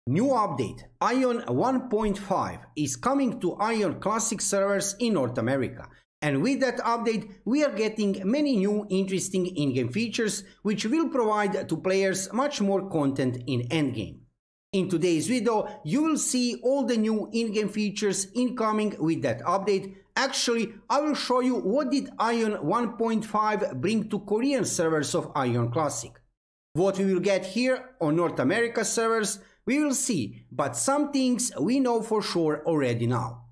New update, Aion 1.5 is coming to Aion Classic servers in North America. And with that update, we are getting many new interesting in-game features which will provide to players much more content in endgame. In today's video, you will see all the new in-game features incoming with that update. Actually, I will show you what did Aion 1.5 bring to Korean servers of Aion Classic. What we will get here on North America servers, we will see, but some things we know for sure already now.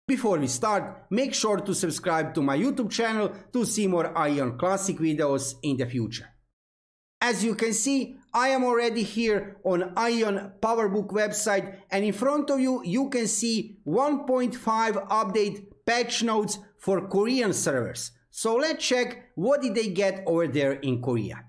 Before we start, make sure to subscribe to my YouTube channel to see more Aion Classic videos in the future. As you can see, I am already here on Aion Powerbook website, and in front of you, you can see 1.5 update patch notes for Korean servers. So let's check what did they get over there in Korea.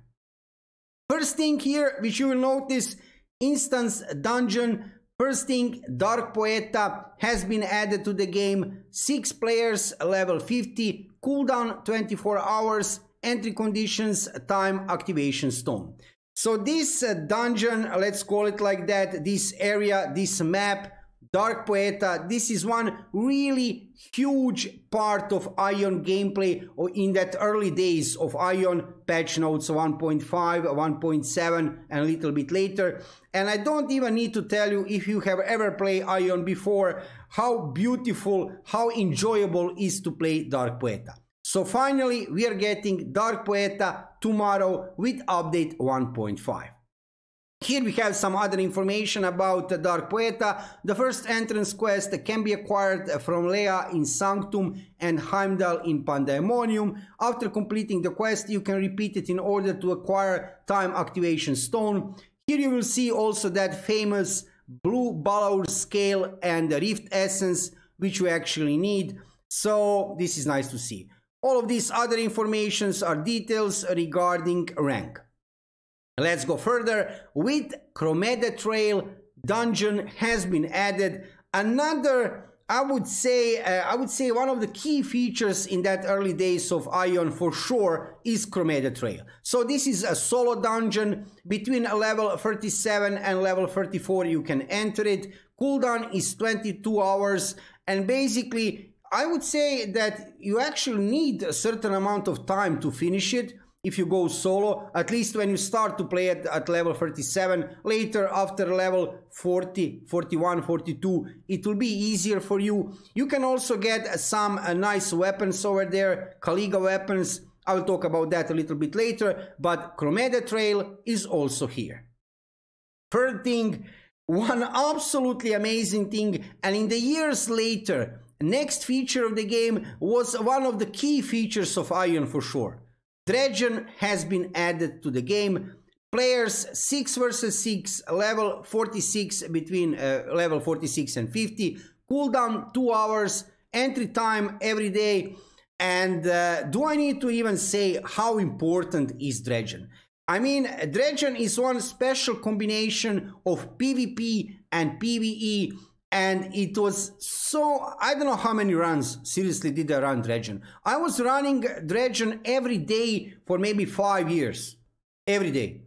First thing here, which you will notice, instance dungeon. First thing, Dark Poeta has been added to the game. 6 players, level 50, cooldown 24 hours, entry conditions, time, activation stone. So this dungeon, let's call it like that, this area, this map, Dark Poeta, this is one really huge part of Aion gameplay in that early days of Aion patch notes 1.5, 1.7 and a little bit later. And I don't even need to tell you, if you have ever played Aion before, how beautiful, how enjoyable it is to play Dark Poeta. So finally, we are getting Dark Poeta tomorrow with update 1.5. Here we have some other information about Dark Poeta. The first entrance quest can be acquired from Leia in Sanctum and Heimdall in Pandemonium. After completing the quest, you can repeat it in order to acquire time activation stone. Here you will see also that famous blue Balor scale and the Rift essence, which we actually need. So this is nice to see. All of these other informations are details regarding rank. Let's go further. With Chromata Trail dungeon has been added. Another, I would say one of the key features in that early days of Aion for sure is Chromata Trail. So this is a solo dungeon. Between level 37 and level 34 you can enter it. Cooldown is 22 hours, and basically I would say that you actually need a certain amount of time to finish it. If you go solo, at least when you start to play it at level 37, later after level 40, 41, 42, it will be easier for you. You can also get some nice weapons over there, Kaliga weapons. I will talk about that a little bit later, but Chromata Trail is also here. Third thing, one absolutely amazing thing, and in the years later, next feature of the game was one of the key features of Aion for sure. Dredgion has been added to the game. Players 6 versus 6, level 46 between level 46 and 50, cooldown 2 hours, entry time every day. And do I need to even say how important is Dredgion? I mean, Dredgion is one special combination of PvP and PvE. And it was so, I don't know how many runs, seriously, did I run Dredgion. I was running Dredgion every day for maybe 5 years, every day.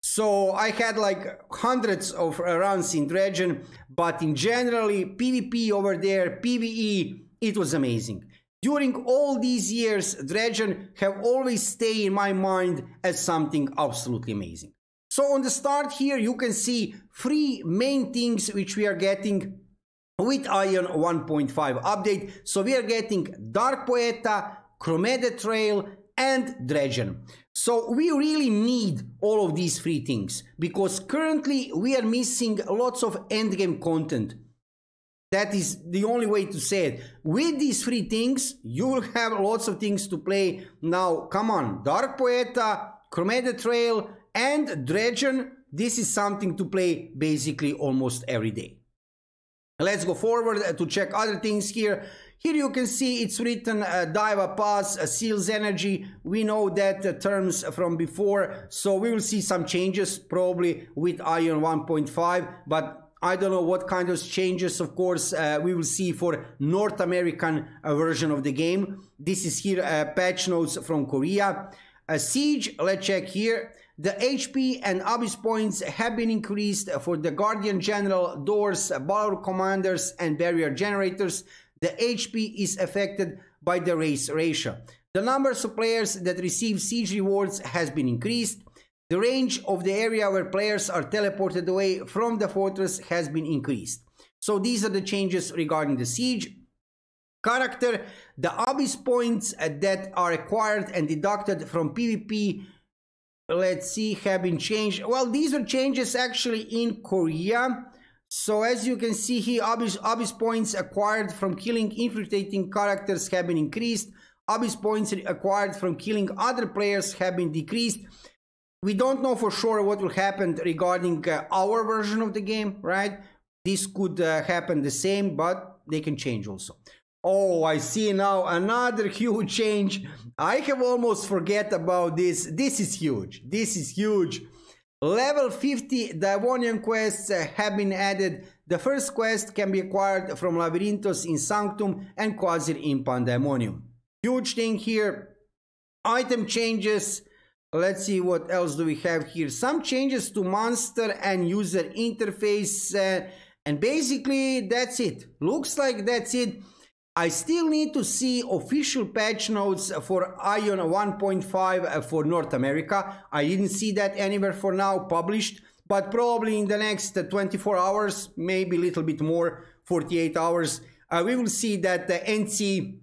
So I had like hundreds of runs in Dredgion, but in generally, PvP over there, PvE, it was amazing. During all these years, Dredgion have always stayed in my mind as something absolutely amazing. So on the start here, you can see 3 main things which we are getting with Aion 1.5 update. So we are getting Dark Poeta, Chromata Trail and Dredgion. So we really need all of these 3 things, because currently we are missing lots of endgame content. That is the only way to say it. With these 3 things, you will have lots of things to play. Now, come on, Dark Poeta, Chromata Trail and Dredgion, this is something to play basically almost every day. Let's go forward to check other things here. Here you can see it's written Diva Pass, Seals Energy. We know that terms from before, so we will see some changes probably with Aion 1.5, but I don't know what kind of changes, of course, we will see for North American version of the game. This is here patch notes from Korea. Siege, let's check here. The HP and Abyss points have been increased for the Guardian General, Doors, Battle Commanders and Barrier Generators. The HP is affected by the race ratio. The numbers of players that receive siege rewards has been increased. The range of the area where players are teleported away from the fortress has been increased. So these are the changes regarding the siege. Character, the Abyss points that are acquired and deducted from PvP, let's see, have been changed. Well, these are changes actually in Korea. So as you can see here, Abyss points acquired from killing infiltrating characters have been increased. Abyss points acquired from killing other players have been decreased. We don't know for sure what will happen regarding our version of the game, right? This could happen the same, but they can change also. Oh, I see now another huge change. I have almost forget about this. This is huge. This is huge. Level 50 Divonian quests have been added. The first quest can be acquired from Labyrinthos in Sanctum and Quasir in Pandemonium. Huge thing here. Item changes. Let's see what else do we have here. Some changes to monster and user interface. And basically that's it. Looks like that's it. I still need to see official patch notes for Aion 1.5 for North America. I didn't see that anywhere for now published, but probably in the next 24 hours, maybe a little bit more, 48 hours, we will see that the NC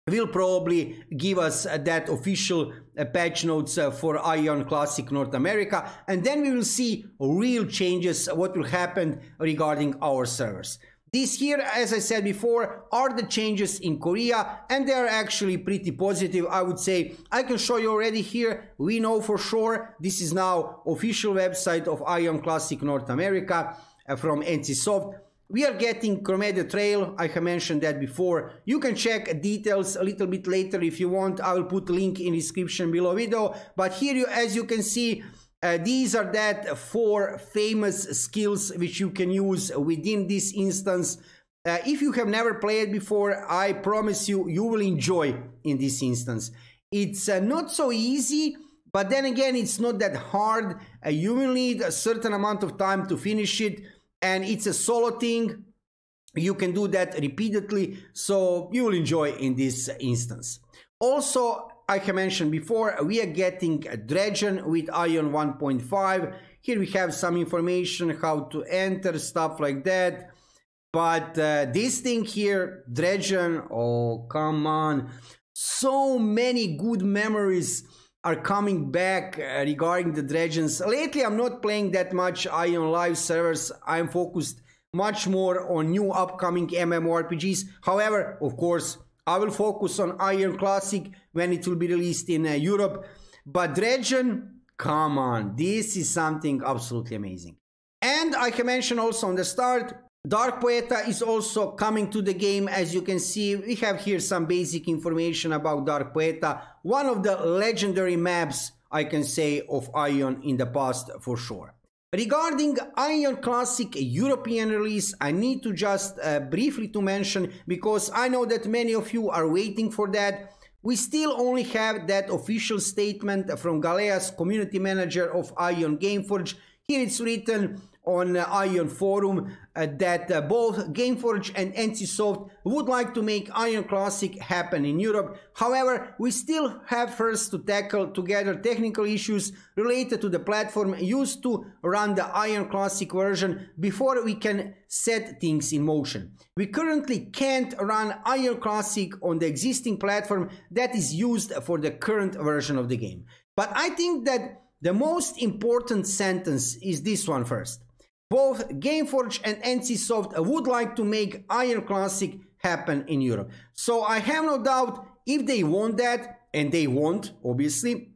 will probably give us that official patch notes for Aion Classic North America, and then we will see real changes, what will happen regarding our servers. These here, as I said before, are the changes in Korea, and they are actually pretty positive, I would say. I can show you already here. We know for sure this is now official website of Aion Classic North America from NCSoft. We are getting Chromata Trail. I have mentioned that before. You can check details a little bit later if you want. I will put a link in the description below video. But here, as you can see, these are that 4 famous skills which you can use within this instance. If you have never played before, I promise you, you will enjoy in this instance. It's not so easy, but then again, it's not that hard. You will need a certain amount of time to finish it, and it's a solo thing. You can do that repeatedly, so you will enjoy in this instance. Also, I have mentioned before, we are getting a Dredgion with Aion 1.5. Here we have some information, how to enter, stuff like that. But this thing here, Dredgion, oh, come on. So many good memories are coming back regarding the Dredgions. Lately, I'm not playing that much Aion live servers. I'm focused much more on new upcoming MMORPGs. However, of course, I will focus on Aion Classic when it will be released in Europe. But Dredgion, come on, this is something absolutely amazing. And I can mention also on the start, Dark Poeta is also coming to the game. As you can see, we have here some basic information about Dark Poeta. One of the legendary maps, I can say, of Aion in the past for sure. Regarding Aion Classic European release, I need to just briefly to mention, because I know that many of you are waiting for that. We still only have that official statement from Galeas, community manager of Aion Gameforge. Here it's written on Aion forum that both Gameforge and NCSoft would like to make Aion Classic happen in Europe. However, we still have first to tackle together technical issues related to the platform used to run the Aion Classic version before we can set things in motion. We currently can't run Aion Classic on the existing platform that is used for the current version of the game. But I think that the most important sentence is this one first. Both Gameforge and NCSoft would like to make Aion Classic happen in Europe. So I have no doubt if they want that, and they won't, obviously,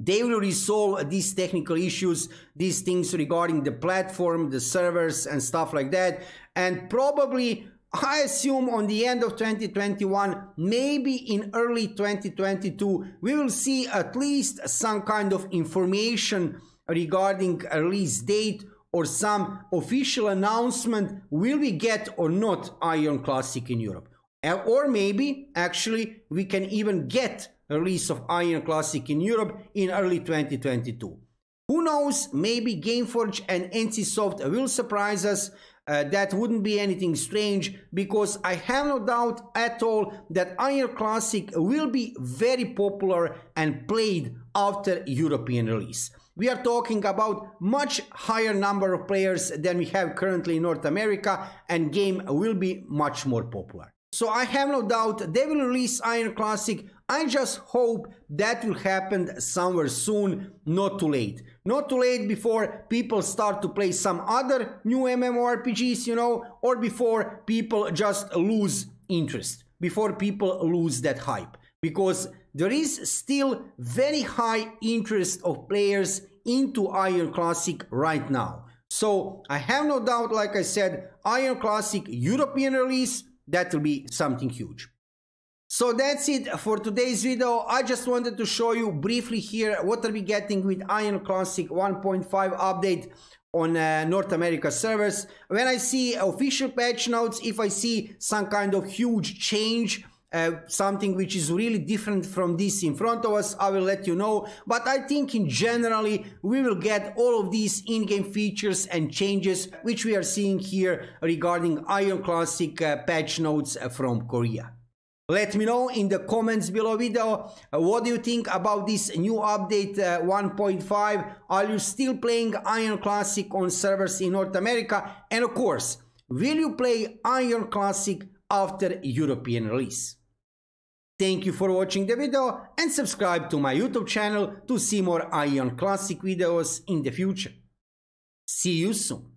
they will resolve these technical issues, these things regarding the platform, the servers and stuff like that. And probably, I assume on the end of 2021, maybe in early 2022, we will see at least some kind of information regarding a release date or some official announcement, will we get or not Aion Classic in Europe? Or maybe, actually, we can even get a release of Aion Classic in Europe in early 2022. Who knows, maybe Gameforge and NCSoft will surprise us. That wouldn't be anything strange, because I have no doubt at all that Aion Classic will be very popular and played after European release. We are talking about much higher number of players than we have currently in North America, and game will be much more popular. So I have no doubt they will release Aion Classic. I just hope that will happen somewhere soon, not too late. Not too late before people start to play some other new MMORPGs, you know, or before people just lose interest, before people lose that hype. Because there is still very high interest of players into Aion Classic right now. So I have no doubt, like I said, Aion Classic European release, that will be something huge. So that's it for today's video. I just wanted to show you briefly here what are we getting with Aion Classic 1.5 update on North America servers. When I see official patch notes, if I see some kind of huge change, something which is really different from this in front of us, I will let you know. But I think in generally we will get all of these in-game features and changes which we are seeing here regarding Aion Classic patch notes from Korea. Let me know in the comments below video, what do you think about this new update 1.5? Are you still playing Aion Classic on servers in North America? And of course, will you play Aion Classic after European release? Thank you for watching the video, and subscribe to my YouTube channel to see more Aion Classic videos in the future. See you soon.